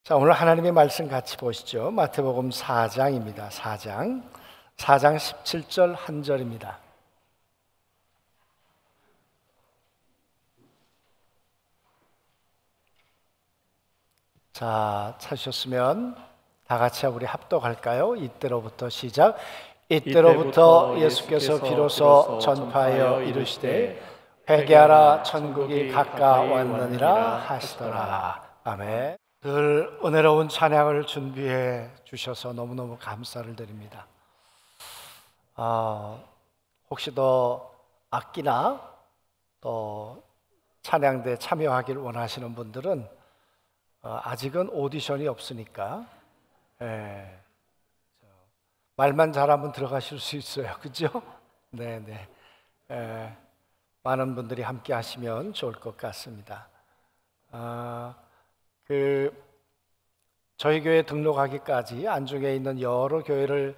자, 오늘 하나님의 말씀 같이 보시죠. 마태복음 4장입니다. 4장 17절 한 절입니다. 자, 찾으셨으면 다 같이 우리 합독할까요? 이때로부터 시작. 이때로부터 예수께서 비로소 전파하여 이르시되 회개하라 천국이 가까웠느니라 하시더라. 아멘. 늘 은혜로운 찬양을 준비해 주셔서 너무너무 감사를 드립니다. 혹시 더 악기나 또 찬양대 참여하길 원하시는 분들은 아직은 오디션이 없으니까 말만 잘하면 들어가실 수 있어요. 그죠? 네네. 많은 분들이 함께 하시면 좋을 것 같습니다. 저희 교회 등록하기까지 안중에 있는 여러 교회를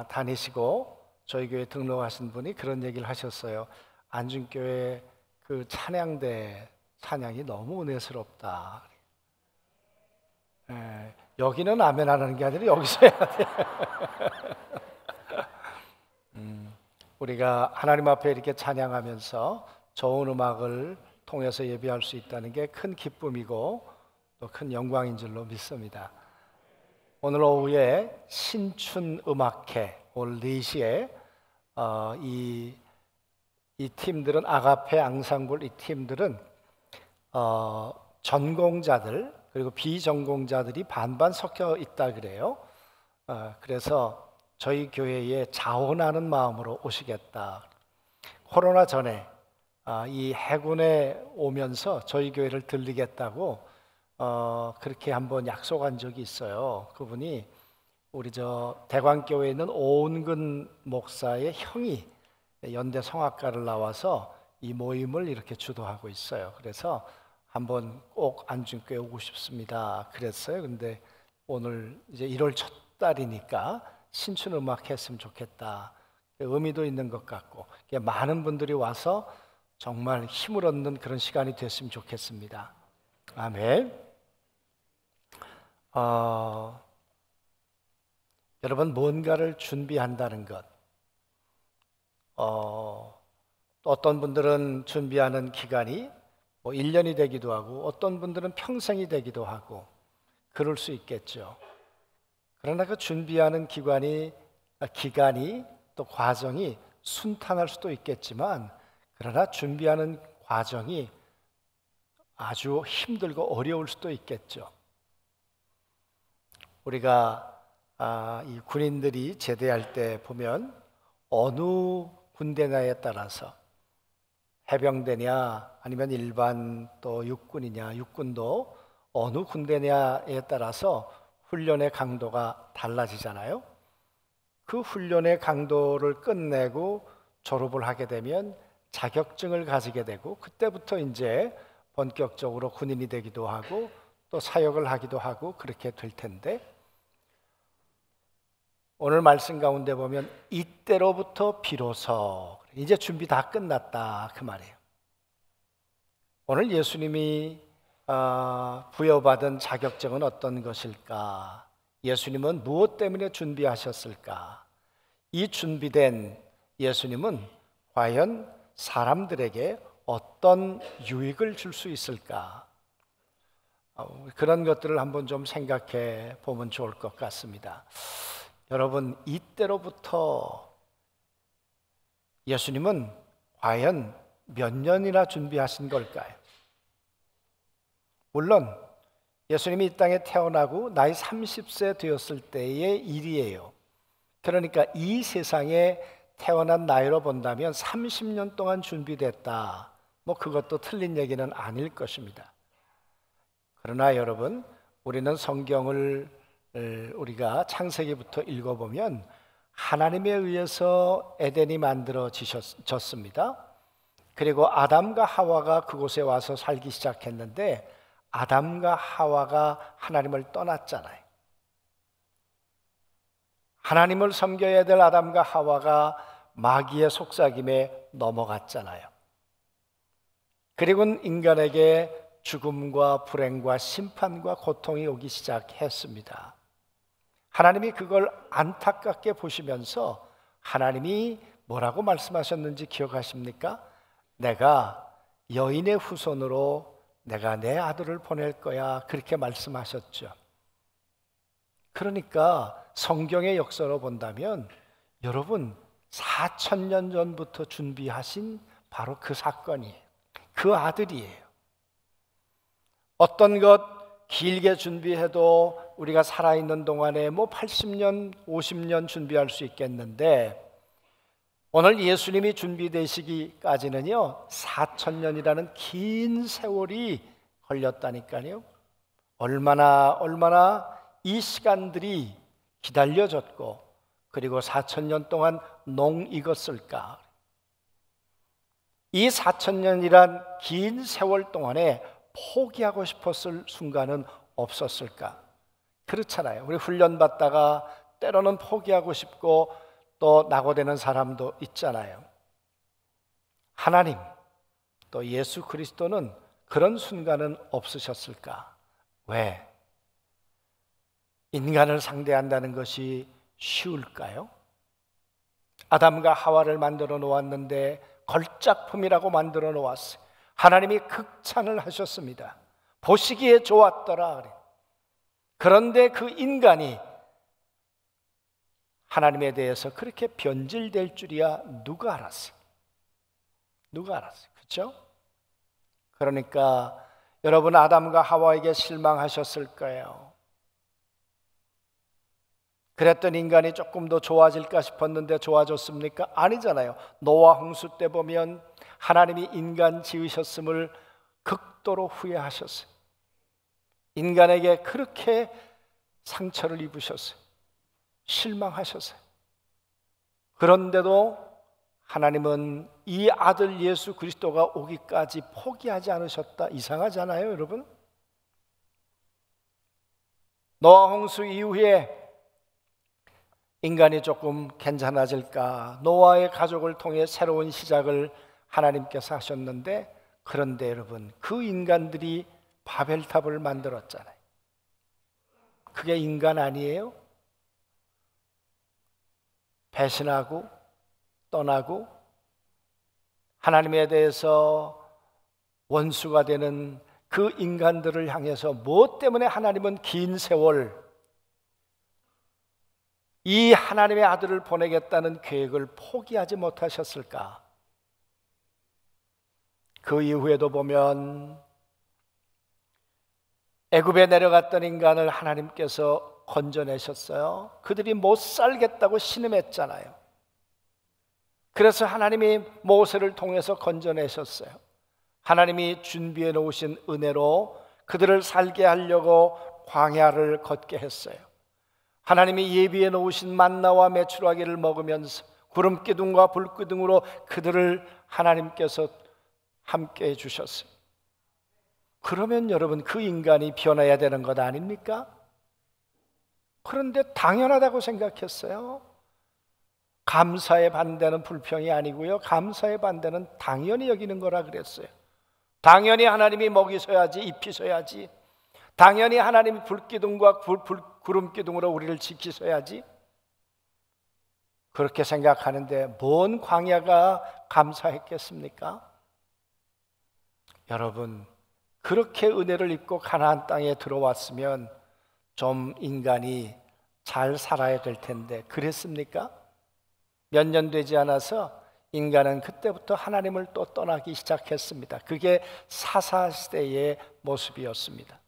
다니시고 저희 교회 등록하신 분이 그런 얘기를 하셨어요. 안중교회 그 찬양대 찬양이 너무 은혜스럽다. 여기는 아멘 하는 게 아니라 여기서 해야 돼. 우리가 하나님 앞에 이렇게 찬양하면서 좋은 음악을 통해서 예배할 수 있다는 게 큰 기쁨이고 또 큰 영광인 줄로 믿습니다. 오늘 오후에 신춘음악회 오늘 4시에 이 팀들은 아가페 앙상블 이 팀들은 전공자들 그리고 비전공자들이 반반 섞여 있다 그래요. 그래서 저희 교회에 자원하는 마음으로 오시겠다. 코로나 전에 이 해군에 오면서 저희 교회를 들리겠다고 그렇게 한번 약속한 적이 있어요. 그분이 우리 대관교회에 있는 오은근 목사의 형이 연대 성악가를 나와서 이 모임을 이렇게 주도하고 있어요. 그래서 한번 꼭 안중교회 오고 싶습니다. 그랬어요. 근데 오늘 이제 1월 첫 달이니까 신춘음악 했으면 좋겠다. 의미도 있는 것 같고 많은 분들이 와서 정말 힘을 얻는 그런 시간이 됐으면 좋겠습니다. 아멘. 여러분 뭔가를 준비한다는 것 또 어떤 분들은 준비하는 기간이 1년이 되기도 하고 어떤 분들은 평생이 되기도 하고 그럴 수 있겠죠. 그러나 그 준비하는 기간이 또 과정이 순탄할 수도 있겠지만 그러나 준비하는 과정이 아주 힘들고 어려울 수도 있겠죠. 우리가 이 군인들이 제대할 때 보면 어느 군대냐에 따라서 해병대냐 아니면 일반 또 육군이냐 육군도 어느 군대냐에 따라서 훈련의 강도가 달라지잖아요. 그 훈련의 강도를 끝내고 졸업을 하게 되면 자격증을 가지게 되고 그때부터 이제 본격적으로 군인이 되기도 하고 또 사역을 하기도 하고 그렇게 될 텐데 오늘 말씀 가운데 보면 이때로부터 비로소 이제 준비 다 끝났다 그 말이에요. 오늘 예수님이 부여받은 자격증은 어떤 것일까? 예수님은 무엇 때문에 준비하셨을까? 이 준비된 예수님은 과연 사람들에게 어떤 유익을 줄 수 있을까? 그런 것들을 한번 좀 생각해 보면 좋을 것 같습니다. 여러분, 이때로부터 예수님은 과연 몇 년이나 준비하신 걸까요? 물론 예수님이 이 땅에 태어나고 나이 30세 되었을 때의 일이에요. 그러니까 이 세상에 태어난 나이로 본다면 30년 동안 준비됐다. 그것도 틀린 얘기는 아닐 것입니다. 그러나 여러분, 우리는 성경을 우리가 창세기부터 읽어보면 하나님에 의해서 에덴이 만들어졌습니다. 그리고 아담과 하와가 그곳에 와서 살기 시작했는데 아담과 하와가 하나님을 떠났잖아요. 하나님을 섬겨야 될 아담과 하와가 마귀의 속삭임에 넘어갔잖아요. 그리고 인간에게 죽음과 불행과 심판과 고통이 오기 시작했습니다. 하나님이 그걸 안타깝게 보시면서 하나님이 뭐라고 말씀하셨는지 기억하십니까? 내가 여인의 후손으로 내가 내 아들을 보낼 거야, 그렇게 말씀하셨죠. 그러니까 성경의 역사로 본다면 여러분 4,000년 전부터 준비하신 바로 그 사건이에요. 그 아들이에요. 어떤 것 길게 준비해도 우리가 살아있는 동안에 80년, 50년 준비할 수 있겠는데 오늘 예수님이 준비되시기까지는요 4,000년이라는 긴 세월이 걸렸다니까요. 얼마나 이 시간들이 기다려졌고 그리고 4,000년 동안 농익었을까. 이 4,000년이란 긴 세월 동안에 포기하고 싶었을 순간은 없었을까? 그렇잖아요. 우리 훈련받다가 때로는 포기하고 싶고 또 낙오되는 사람도 있잖아요. 하나님 또 예수 그리스도는 그런 순간은 없으셨을까? 왜? 인간을 상대한다는 것이 쉬울까요? 아담과 하와를 만들어 놓았는데 걸작품이라고 만들어 놓았어요. 하나님이 극찬을 하셨습니다. 보시기에 좋았더라. 그런데 그 인간이 하나님에 대해서 그렇게 변질될 줄이야 누가 알았어요? 누가 알았어요? 그렇죠? 그러니까 여러분 아담과 하와에게 실망하셨을 거예요. 그랬던 인간이 조금 더 좋아질까 싶었는데 좋아졌습니까? 아니잖아요. 노아 홍수 때 보면 하나님이 인간 지으셨음을 극도로 후회하셨어요. 인간에게 그렇게 상처를 입으셨어요. 실망하셨어요. 그런데도 하나님은 이 아들 예수 그리스도가 오기까지 포기하지 않으셨다. 이상하잖아요, 여러분? 노아 홍수 이후에 인간이 조금 괜찮아질까? 노아의 가족을 통해 새로운 시작을 하나님께서 하셨는데 그런데 여러분 그 인간들이 바벨탑을 만들었잖아요. 그게 인간 아니에요? 배신하고 떠나고 하나님에 대해서 원수가 되는 그 인간들을 향해서 무엇 때문에 하나님은 긴 세월 이 하나님의 아들을 보내겠다는 계획을 포기하지 못하셨을까? 그 이후에도 보면 애굽에 내려갔던 인간을 하나님께서 건져내셨어요. 그들이 못 살겠다고 신음했잖아요. 그래서 하나님이 모세를 통해서 건져내셨어요. 하나님이 준비해 놓으신 은혜로 그들을 살게 하려고 광야를 걷게 했어요. 하나님이 예비해 놓으신 만나와 메추라기를 먹으면서 구름기둥과 불기둥으로 그들을 하나님께서 함께 해주셨어요. 그러면 여러분 그 인간이 변해야 되는 것 아닙니까? 그런데 당연하다고 생각했어요. 감사의 반대는 불평이 아니고요, 감사의 반대는 당연히 여기는 거라 그랬어요. 당연히 하나님이 먹이셔야지, 입히셔야지, 당연히 하나님이 불기둥과 구름기둥으로 우리를 지키셔야지, 그렇게 생각하는데 뭔 광야가 감사했겠습니까? 여러분 그렇게 은혜를 입고 가나안 땅에 들어왔으면 좀 인간이 잘 살아야 될 텐데 그랬습니까? 몇 년 되지 않아서 인간은 그때부터 하나님을 또 떠나기 시작했습니다. 그게 사사시대의 모습이었습니다.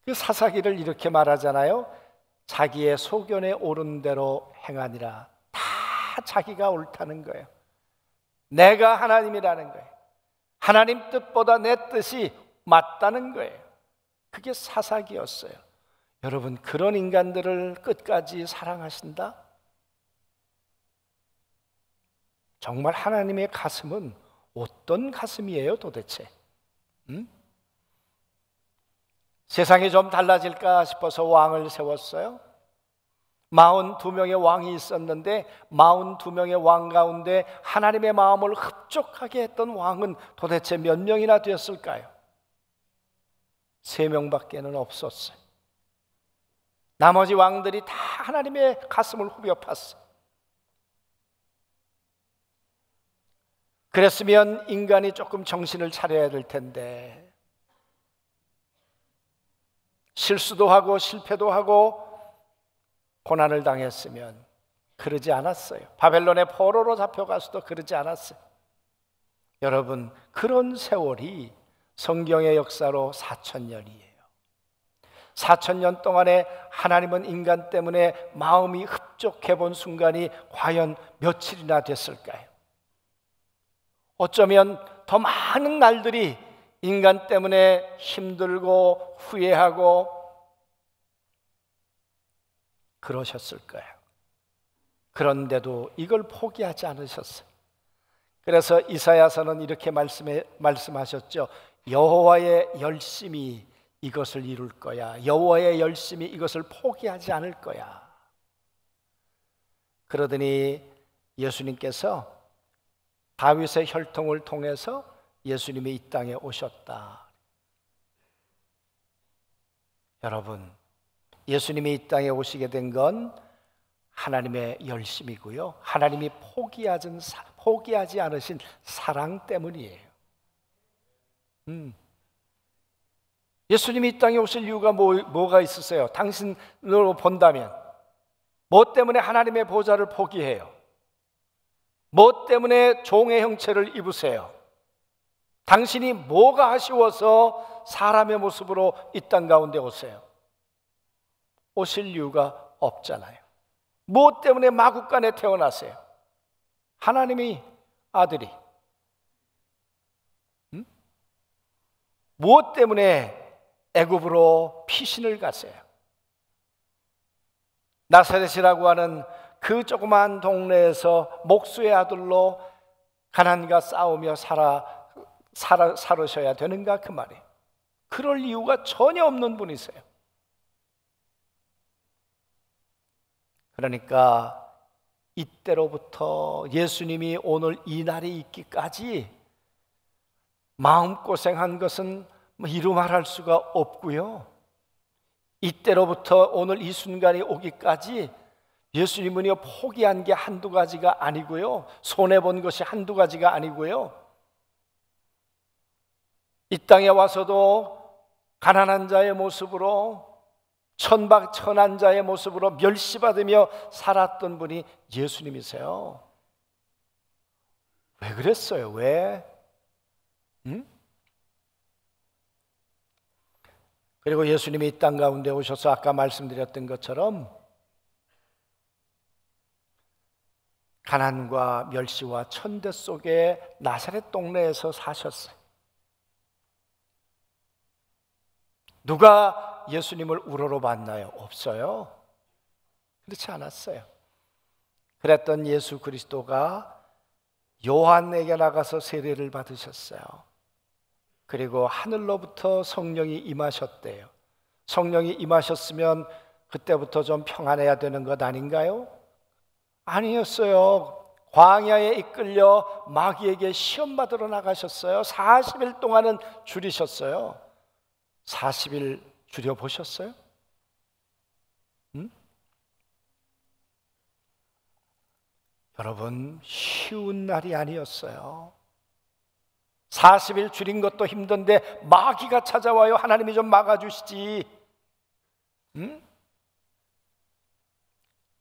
그 사사기를 이렇게 말하잖아요. 자기의 소견에 옳은 대로 행하니라. 다 자기가 옳다는 거예요. 내가 하나님이라는 거예요. 하나님 뜻보다 내 뜻이 맞다는 거예요. 그게 사사기였어요. 여러분 그런 인간들을 끝까지 사랑하신다? 정말 하나님의 가슴은 어떤 가슴이에요 도대체? 세상이 좀 달라질까 싶어서 왕을 세웠어요. 42명의 왕이 있었는데 42명의 왕 가운데 하나님의 마음을 흡족하게 했던 왕은 도대체 몇 명이나 되었을까요? 3명밖에는 없었어요. 나머지 왕들이 다 하나님의 가슴을 후벼 팠어요. 그랬으면 인간이 조금 정신을 차려야 될 텐데, 실수도 하고 실패도 하고 고난을 당했으면 그러지 않았어요. 바벨론의 포로로 잡혀가서도 그러지 않았어요. 여러분, 그런 세월이 성경의 역사로 4,000년이에요. 4,000년 동안에 하나님은 인간 때문에 마음이 흡족해 본 순간이 과연 며칠이나 됐을까요? 어쩌면 더 많은 날들이 인간 때문에 힘들고 후회하고 그러셨을 거예요. 그런데도 이걸 포기하지 않으셨어요. 그래서 이사야서는 이렇게 말씀하셨죠. 여호와의 열심이 이것을 이룰 거야. 여호와의 열심이 이것을 포기하지 않을 거야. 그러더니 예수님께서 다윗의 혈통을 통해서 예수님이 이 땅에 오셨다. 여러분, 예수님이 이 땅에 오시게 된 건 하나님의 열심이고요, 하나님이 포기하지 않으신 사랑 때문이에요. 예수님이 이 땅에 오실 이유가 뭐가 있으세요? 당신으로 본다면 뭐 때문에 하나님의 보좌를 포기해요? 뭐 때문에 종의 형체를 입으세요? 당신이 뭐가 아쉬워서 사람의 모습으로 이 땅 가운데 오세요? 오실 이유가 없잖아요. 무엇 때문에 마국간에 태어나세요? 하나님이 아들이 무엇 때문에 애굽으로 피신을 가세요? 나사렛이라고 하는 그 조그만 동네에서 목수의 아들로 가난과 싸우며 살으셔야 되는가 그 말이에요. 그럴 이유가 전혀 없는 분이세요. 그러니까 이때로부터 예수님이 오늘 이 날이 있기까지 마음고생한 것은 이루 말할 수가 없고요, 이때로부터 오늘 이 순간이 오기까지 예수님은요 포기한 게 한두 가지가 아니고요, 손해본 것이 한두 가지가 아니고요, 이 땅에 와서도 가난한 자의 모습으로 천한 자의 모습으로 멸시받으며 살았던 분이 예수님이세요. 왜 그랬어요? 왜? 그리고 예수님이 이 땅 가운데 오셔서 아까 말씀드렸던 것처럼 가난과 멸시와 천대 속에 나사렛 동네에서 사셨어요. 누가 예수님을 우러러 봤나요? 없어요. 그렇지 않았어요. 그랬던 예수 그리스도가 요한에게 나가서 세례를 받으셨어요. 그리고 하늘로부터 성령이 임하셨대요. 성령이 임하셨으면 그때부터 좀 평안해야 되는 것 아닌가요? 아니었어요. 광야에 이끌려 마귀에게 시험 받으러 나가셨어요. 40일 동안은 줄이셨어요. 40일 줄여보셨어요? 여러분, 쉬운 날이 아니었어요. 40일 줄인 것도 힘든데 마귀가 찾아와요. 하나님이 좀 막아주시지.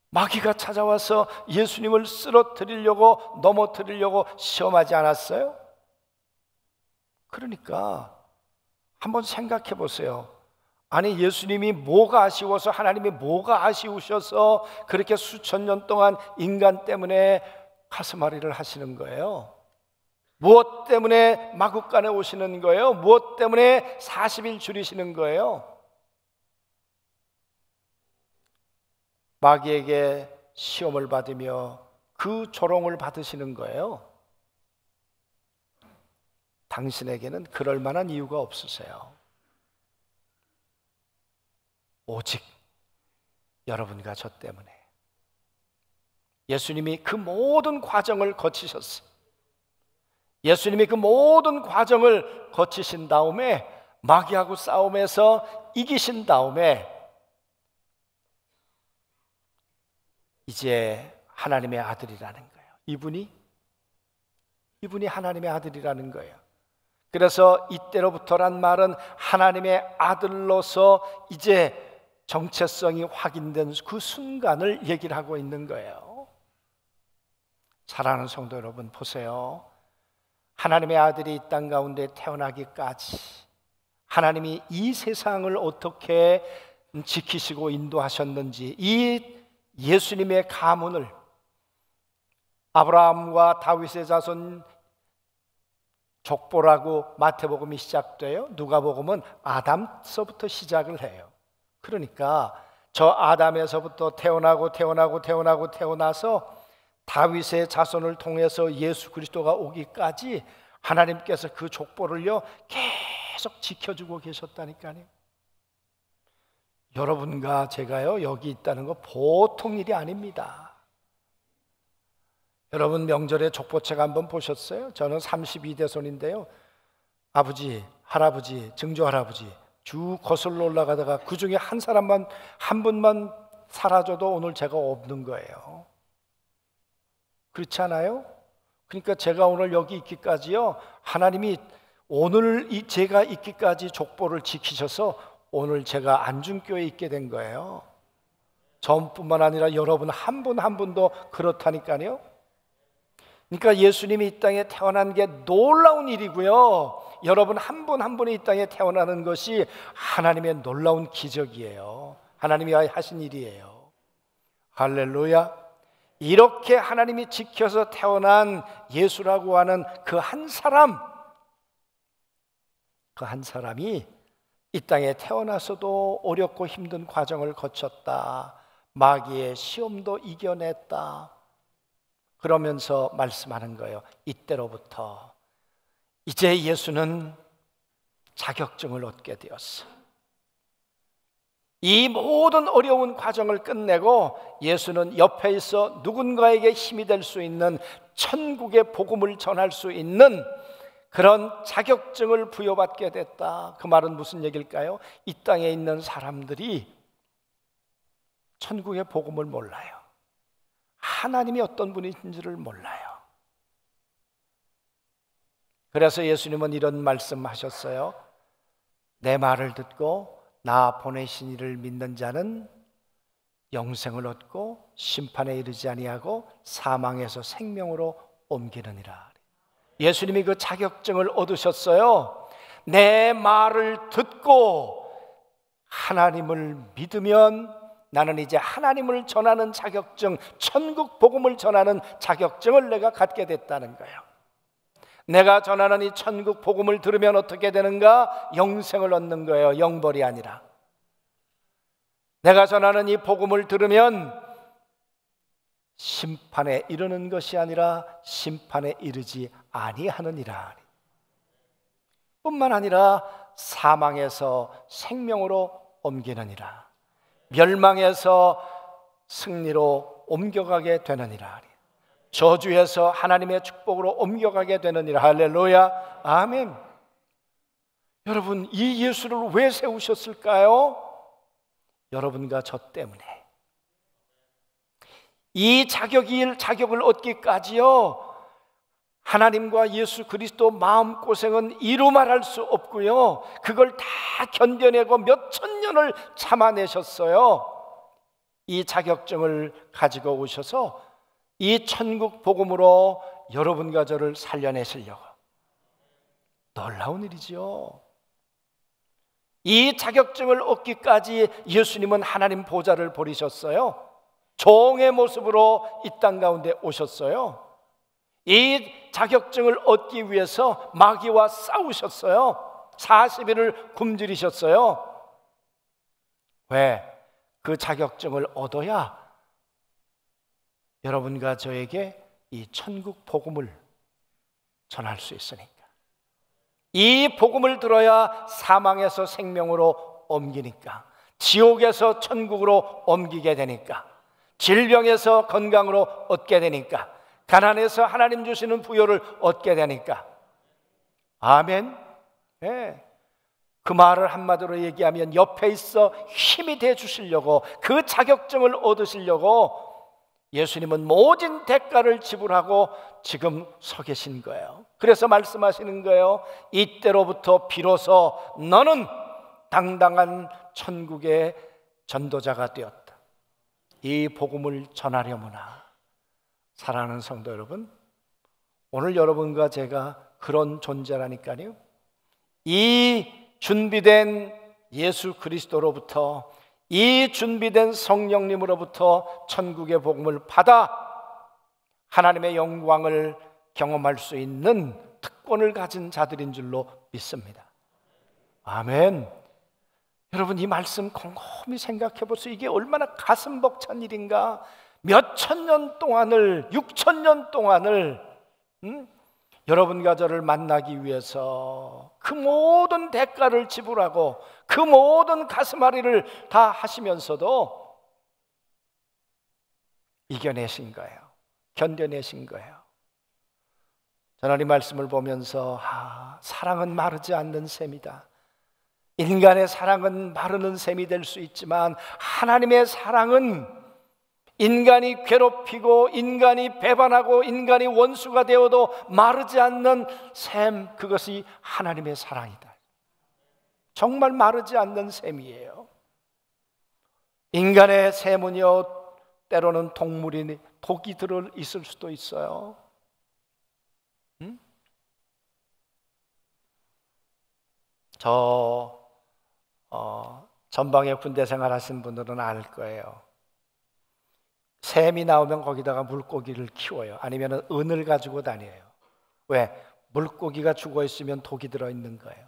마귀가 찾아와서 예수님을 쓰러뜨리려고, 넘어뜨리려고 시험하지 않았어요? 그러니까 한번 생각해 보세요. 아니, 예수님이 뭐가 아쉬워서, 하나님이 뭐가 아쉬우셔서 그렇게 수천 년 동안 인간 때문에 가슴앓이를 하시는 거예요? 무엇 때문에 마국간에 오시는 거예요? 무엇 때문에 40일 줄이시는 거예요? 마귀에게 시험을 받으며 그 조롱을 받으시는 거예요. 당신에게는 그럴 만한 이유가 없으세요. 오직 여러분과 저 때문에. 예수님이 그 모든 과정을 거치셨어요. 예수님이 그 모든 과정을 거치신 다음에 마귀하고 싸움에서 이기신 다음에 이제 하나님의 아들이라는 거예요. 이분이 하나님의 아들이라는 거예요. 그래서 이때로부터란 말은 하나님의 아들로서 이제 정체성이 확인된 그 순간을 얘기를 하고 있는 거예요. 사랑하는 성도 여러분, 보세요. 하나님의 아들이 이 땅 가운데 태어나기까지 하나님이 이 세상을 어떻게 지키시고 인도하셨는지, 이 예수님의 가문을 아브라함과 다윗의 자손 족보라고 마태복음이 시작돼요. 누가복음은 아담서부터 시작을 해요. 그러니까 저 아담에서부터 태어나서 다윗의 자손을 통해서 예수 그리스도가 오기까지 하나님께서 그 족보를요 계속 지켜주고 계셨다니까요. 여러분과 제가요 여기 있다는 거 보통 일이 아닙니다. 여러분 명절에 족보책 한번 보셨어요? 저는 32대손인데요 아버지, 할아버지, 증조할아버지 쭉 거슬러 올라가다가 그 중에 한 분만 사라져도 오늘 제가 없는 거예요. 그렇지 않아요? 그러니까 제가 오늘 여기 있기까지요 하나님이 오늘 제가 있기까지 족보를 지키셔서 오늘 제가 안중교에 있게 된 거예요. 저뿐만 아니라 여러분 한 분 한 분도 그렇다니까요. 그러니까 예수님이 이 땅에 태어난 게 놀라운 일이고요, 여러분 한 분 한 분이 이 땅에 태어나는 것이 하나님의 놀라운 기적이에요. 하나님이 하신 일이에요. 할렐루야. 이렇게 하나님이 지켜서 태어난 예수라고 하는 그 한 사람이 이 땅에 태어나서도 어렵고 힘든 과정을 거쳤다. 마귀의 시험도 이겨냈다. 그러면서 말씀하는 거예요. 이때로부터 이제 예수는 자격증을 얻게 되었어. 이 모든 어려운 과정을 끝내고 예수는 옆에 있어 누군가에게 힘이 될 수 있는, 천국의 복음을 전할 수 있는 그런 자격증을 부여받게 됐다. 그 말은 무슨 얘기일까요? 이 땅에 있는 사람들이 천국의 복음을 몰라요. 하나님이 어떤 분인지를 몰라요. 그래서 예수님은 이런 말씀하셨어요. 내 말을 듣고 나 보내신 이를 믿는 자는 영생을 얻고 심판에 이르지 아니하고 사망에서 생명으로 옮기느니라. 예수님이 그 자격증을 얻으셨어요. 내 말을 듣고 하나님을 믿으면 나는 이제 하나님을 전하는 자격증, 천국 복음을 전하는 자격증을 내가 갖게 됐다는 거예요. 내가 전하는 이 천국 복음을 들으면 어떻게 되는가? 영생을 얻는 거예요. 영벌이 아니라. 내가 전하는 이 복음을 들으면 심판에 이르는 것이 아니라 심판에 이르지 아니하느니라. 뿐만 아니라 사망에서 생명으로 옮기느니라. 멸망에서 승리로 옮겨가게 되느니라. 저주에서 하나님의 축복으로 옮겨가게 되느니라. 할렐루야. 아멘. 여러분, 이 예수를 왜 세우셨을까요? 여러분과 저 때문에. 이 자격을 얻기까지요, 하나님과 예수 그리스도 마음고생은 이루 말할 수 없고요, 그걸 다 견뎌내고 몇천 년을 참아내셨어요. 이 자격증을 가지고 오셔서 이 천국 복음으로 여러분과 저를 살려내시려고. 놀라운 일이죠. 이 자격증을 얻기까지 예수님은 하나님 보좌를 버리셨어요. 종의 모습으로 이 땅 가운데 오셨어요. 이 자격증을 얻기 위해서 마귀와 싸우셨어요. 40일을 굶주리셨어요. 왜? 그 자격증을 얻어야 여러분과 저에게 이 천국 복음을 전할 수 있으니까. 이 복음을 들어야 사망에서 생명으로 옮기니까, 지옥에서 천국으로 옮기게 되니까, 질병에서 건강으로 얻게 되니까, 가난해서 하나님 주시는 부요를 얻게 되니까. 아멘. 네. 그 말을 한마디로 얘기하면 옆에 있어 힘이 돼 주시려고, 그 자격증을 얻으시려고 예수님은 모진 대가를 지불하고 지금 서 계신 거예요. 그래서 말씀하시는 거예요. 이때로부터 비로소 너는 당당한 천국의 전도자가 되었다. 이 복음을 전하려무나. 사랑하는 성도 여러분, 오늘 여러분과 제가 그런 존재라니까요. 이 준비된 예수 그리스도로부터, 이 준비된 성령님으로부터 천국의 복음을 받아 하나님의 영광을 경험할 수 있는 특권을 가진 자들인 줄로 믿습니다. 아멘. 여러분, 이 말씀 곰곰이 생각해 보세요. 이게 얼마나 가슴 벅찬 일인가. 몇천 년 동안을, 6천 년 동안을 여러분과 저를 만나기 위해서 그 모든 대가를 지불하고 그 모든 가슴앓이를 다 하시면서도 이겨내신 거예요. 견뎌내신 거예요. 저는 이 말씀을 보면서 사랑은 마르지 않는 셈이다. 인간의 사랑은 마르는 셈이 될 수 있지만 하나님의 사랑은 인간이 괴롭히고 인간이 배반하고 인간이 원수가 되어도 마르지 않는 셈, 그것이 하나님의 사랑이다. 정말 마르지 않는 셈이에요. 인간의 셈은요, 때로는 동물이 독이 들어 있을 수도 있어요. 전방에 군대 생활하신 분들은 알 거예요. 샘이 나오면 거기다가 물고기를 키워요. 아니면 은을 가지고 다녀요. 왜? 물고기가 죽어 있으면 독이 들어있는 거예요.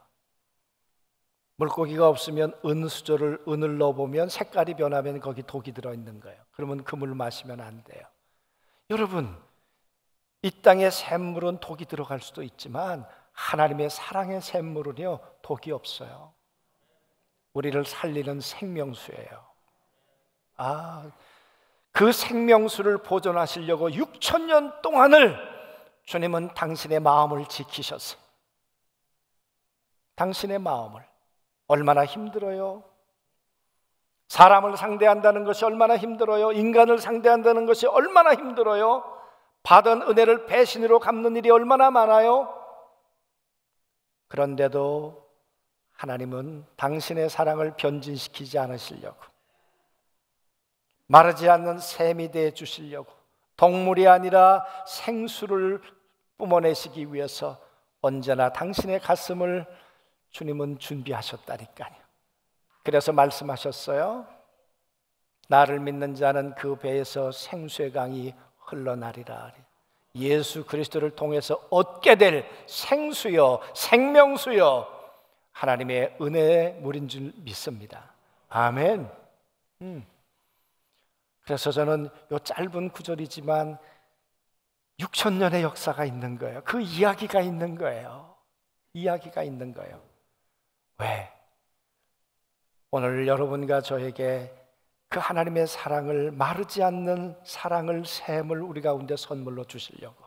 물고기가 없으면 은을 넣어보면 색깔이 변하면 거기 독이 들어있는 거예요. 그러면 그 물 마시면 안 돼요. 여러분, 이 땅의 샘물은 독이 들어갈 수도 있지만 하나님의 사랑의 샘물은요, 독이 없어요. 우리를 살리는 생명수예요. 그 생명수를 보존하시려고 6,000년 동안을 주님은 당신의 마음을 지키셨어요. 당신의 마음을. 얼마나 힘들어요? 사람을 상대한다는 것이 얼마나 힘들어요? 인간을 상대한다는 것이 얼마나 힘들어요? 받은 은혜를 배신으로 갚는 일이 얼마나 많아요? 그런데도 하나님은 당신의 사랑을 변진시키지 않으시려고, 마르지 않는 샘이 되어 주시려고, 동물이 아니라 생수를 뿜어내시기 위해서 언제나 당신의 가슴을 주님은 준비하셨다니까요. 그래서 말씀하셨어요. 나를 믿는 자는 그 배에서 생수의 강이 흘러나리라. 예수 그리스도를 통해서 얻게 될 생수요, 생명수요, 하나님의 은혜의 물인 줄 믿습니다. 아멘. 그래서 저는 이 짧은 구절이지만 6,000년의 역사가 있는 거예요. 그 이야기가 있는 거예요. 이야기가 있는 거예요. 왜? 오늘 여러분과 저에게 그 하나님의 사랑을, 마르지 않는 사랑을, 샘을 우리 가운데 선물로 주시려고.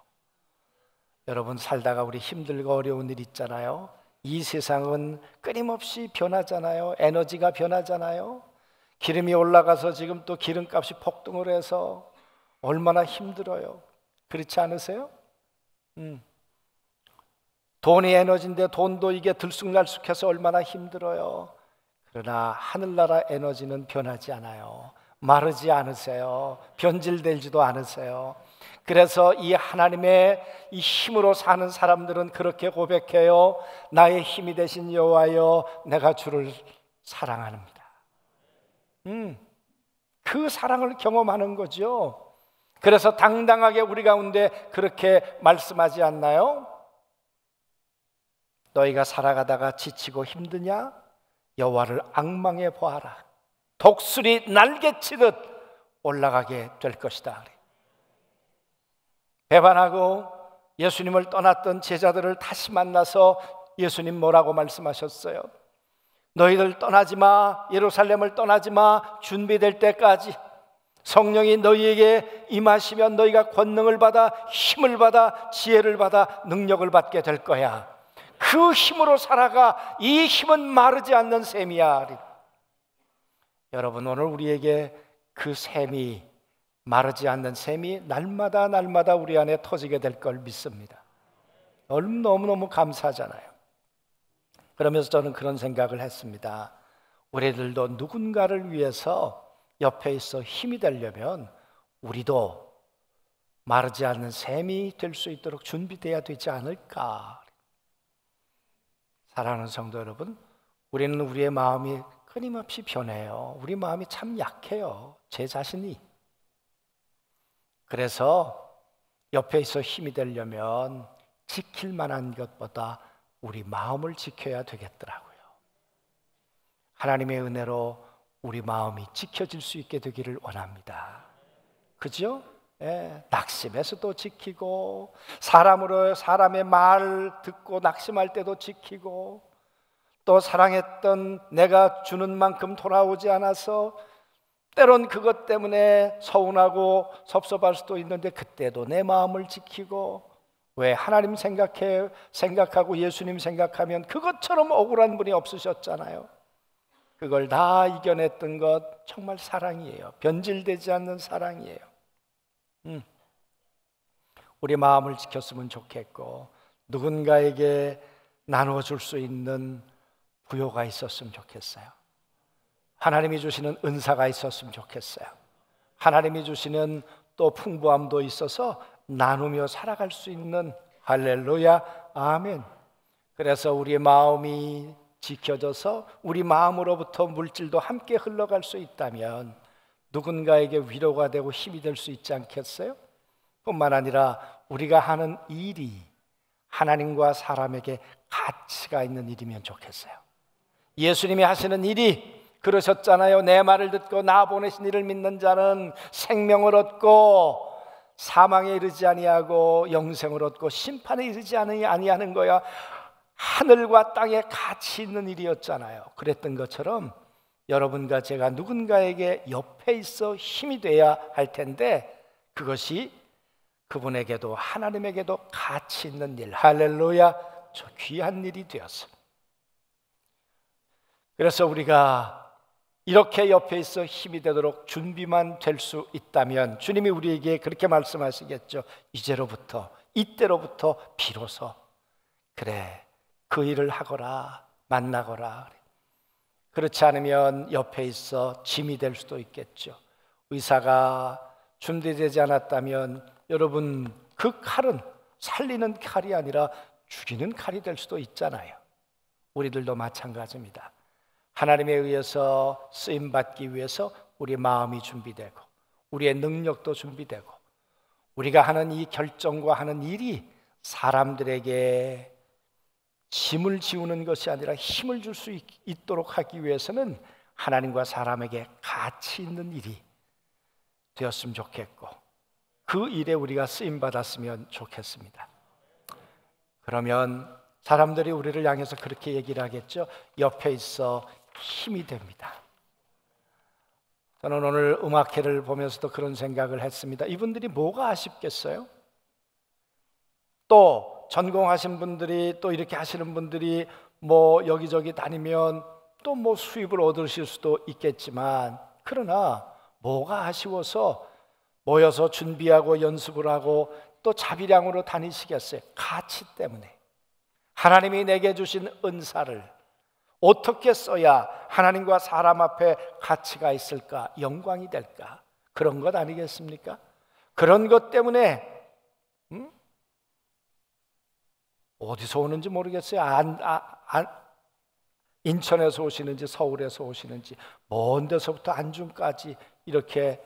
여러분, 살다가 우리 힘들고 어려운 일 있잖아요. 이 세상은 끊임없이 변하잖아요. 에너지가 변하잖아요. 기름이 올라가서 지금 또 기름값이 폭등을 해서 얼마나 힘들어요. 그렇지 않으세요? 돈이 에너지인데 돈도 이게 들쑥날쑥해서 얼마나 힘들어요. 그러나 하늘나라 에너지는 변하지 않아요. 마르지 않으세요. 변질되지도 않으세요. 그래서 이 하나님의 이 힘으로 사는 사람들은 그렇게 고백해요. 나의 힘이 되신 여호와여, 내가 주를 사랑합니다. 그 사랑을 경험하는 거죠. 그래서 당당하게 우리 가운데 그렇게 말씀하지 않나요? 너희가 살아가다가 지치고 힘드냐? 여호와를 앙망해 보아라. 독수리 날개치듯 올라가게 될 것이다. 배반하고 예수님을 떠났던 제자들을 다시 만나서 예수님 뭐라고 말씀하셨어요? 너희들 떠나지 마, 예루살렘을 떠나지 마. 준비될 때까지 성령이 너희에게 임하시면 너희가 권능을 받아, 힘을 받아, 지혜를 받아, 능력을 받게 될 거야. 그 힘으로 살아가. 이 힘은 마르지 않는 샘이야. 여러분, 오늘 우리에게 그 샘이, 마르지 않는 샘이 날마다 날마다 우리 안에 터지게 될 걸 믿습니다. 너무너무 감사하잖아요. 그러면서 저는 그런 생각을 했습니다. 우리들도 누군가를 위해서 옆에 있어 힘이 되려면 우리도 마르지 않는 샘이 될 수 있도록 준비되어야 되지 않을까. 사랑하는 성도 여러분, 우리는 우리의 마음이 끊임없이 변해요. 우리 마음이 참 약해요, 제 자신이. 그래서 옆에 있어 힘이 되려면 지킬 만한 것보다 우리 마음을 지켜야 되겠더라고요. 하나님의 은혜로 우리 마음이 지켜질 수 있게 되기를 원합니다. 그죠? 예, 낙심해서도 지키고, 사람으로 사람의 말 듣고 낙심할 때도 지키고, 또 사랑했던 내가 주는 만큼 돌아오지 않아서 때론 그것 때문에 서운하고 섭섭할 수도 있는데 그때도 내 마음을 지키고, 왜 하나님 생각하고 예수님 생각하면 그것처럼 억울한 분이 없으셨잖아요. 그걸 다 이겨냈던 것 정말 사랑이에요. 변질되지 않는 사랑이에요. 우리 마음을 지켰으면 좋겠고, 누군가에게 나눠줄 수 있는 부요가 있었으면 좋겠어요. 하나님이 주시는 은사가 있었으면 좋겠어요. 하나님이 주시는 또 풍부함도 있어서 나누며 살아갈 수 있는, 할렐루야, 아멘. 그래서 우리의 마음이 지켜져서 우리 마음으로부터 물질도 함께 흘러갈 수 있다면 누군가에게 위로가 되고 힘이 될 수 있지 않겠어요? 뿐만 아니라 우리가 하는 일이 하나님과 사람에게 가치가 있는 일이면 좋겠어요. 예수님이 하시는 일이 그러셨잖아요. 내 말을 듣고 나 보내신 이를 믿는 자는 생명을 얻고 사망에 이르지 아니하고 영생을 얻고 심판에 이르지 아니하는 거야. 하늘과 땅에 가치 있는 일이었잖아요. 그랬던 것처럼 여러분과 제가 누군가에게 옆에 있어 힘이 돼야 할 텐데, 그것이 그분에게도 하나님에게도 가치 있는 일, 할렐루야, 저 귀한 일이 되었어. 그래서 우리가 이렇게 옆에 있어 힘이 되도록 준비만 될 수 있다면 주님이 우리에게 그렇게 말씀하시겠죠. 이제로부터, 이때로부터 비로소 그래, 그 일을 하거라, 만나거라. 그렇지 않으면 옆에 있어 짐이 될 수도 있겠죠. 의사가 준비되지 않았다면 여러분, 그 칼은 살리는 칼이 아니라 죽이는 칼이 될 수도 있잖아요. 우리들도 마찬가지입니다. 하나님에 의해서 쓰임받기 위해서 우리 마음이 준비되고 우리의 능력도 준비되고 우리가 하는 이 결정과 하는 일이 사람들에게 짐을 지우는 것이 아니라 힘을 줄 수 있도록 하기 위해서는 하나님과 사람에게 가치 있는 일이 되었으면 좋겠고, 그 일에 우리가 쓰임받았으면 좋겠습니다. 그러면 사람들이 우리를 향해서 그렇게 얘기를 하겠죠. 옆에 있어 힘이 됩니다. 저는 오늘 음악회를 보면서도 그런 생각을 했습니다. 이분들이 뭐가 아쉽겠어요? 또 전공하신 분들이, 또 이렇게 하시는 분들이 뭐 여기저기 다니면 또 뭐 수입을 얻으실 수도 있겠지만, 그러나 뭐가 아쉬워서 모여서 준비하고 연습을 하고 또 자비량으로 다니시겠어요? 가치 때문에. 하나님이 내게 주신 은사를 어떻게 써야 하나님과 사람 앞에 가치가 있을까, 영광이 될까? 그런 것 아니겠습니까? 그런 것 때문에 어디서 오는지 모르겠어요. 인천에서 오시는지 서울에서 오시는지 먼 데서부터 안중까지 이렇게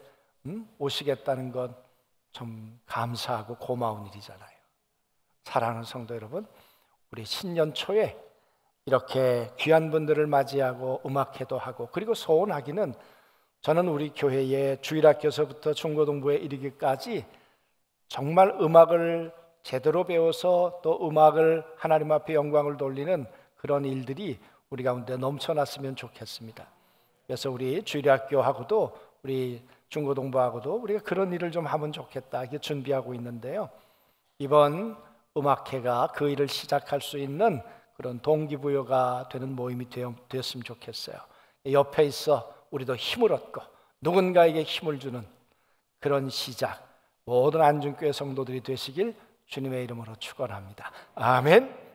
오시겠다는 건 좀 감사하고 고마운 일이잖아요. 사랑하는 성도 여러분, 우리 신년 초에 이렇게 귀한 분들을 맞이하고 음악회도 하고, 그리고 소원하기는, 저는 우리 교회의 주일학교서부터 중고등부에 이르기까지 정말 음악을 제대로 배워서 또 음악을 하나님 앞에 영광을 돌리는 그런 일들이 우리 가운데 넘쳐났으면 좋겠습니다. 그래서 우리 주일학교하고도 우리 중고등부하고도 우리가 그런 일을 좀 하면 좋겠다, 이렇게 준비하고 있는데요. 이번 음악회가 그 일을 시작할 수 있는 그런 동기부여가 되는 모임이 되었으면 좋겠어요. 옆에 있어 우리도 힘을 얻고 누군가에게 힘을 주는 그런 시작, 모든 안중교회 성도들이 되시길 주님의 이름으로 축원합니다. 아멘.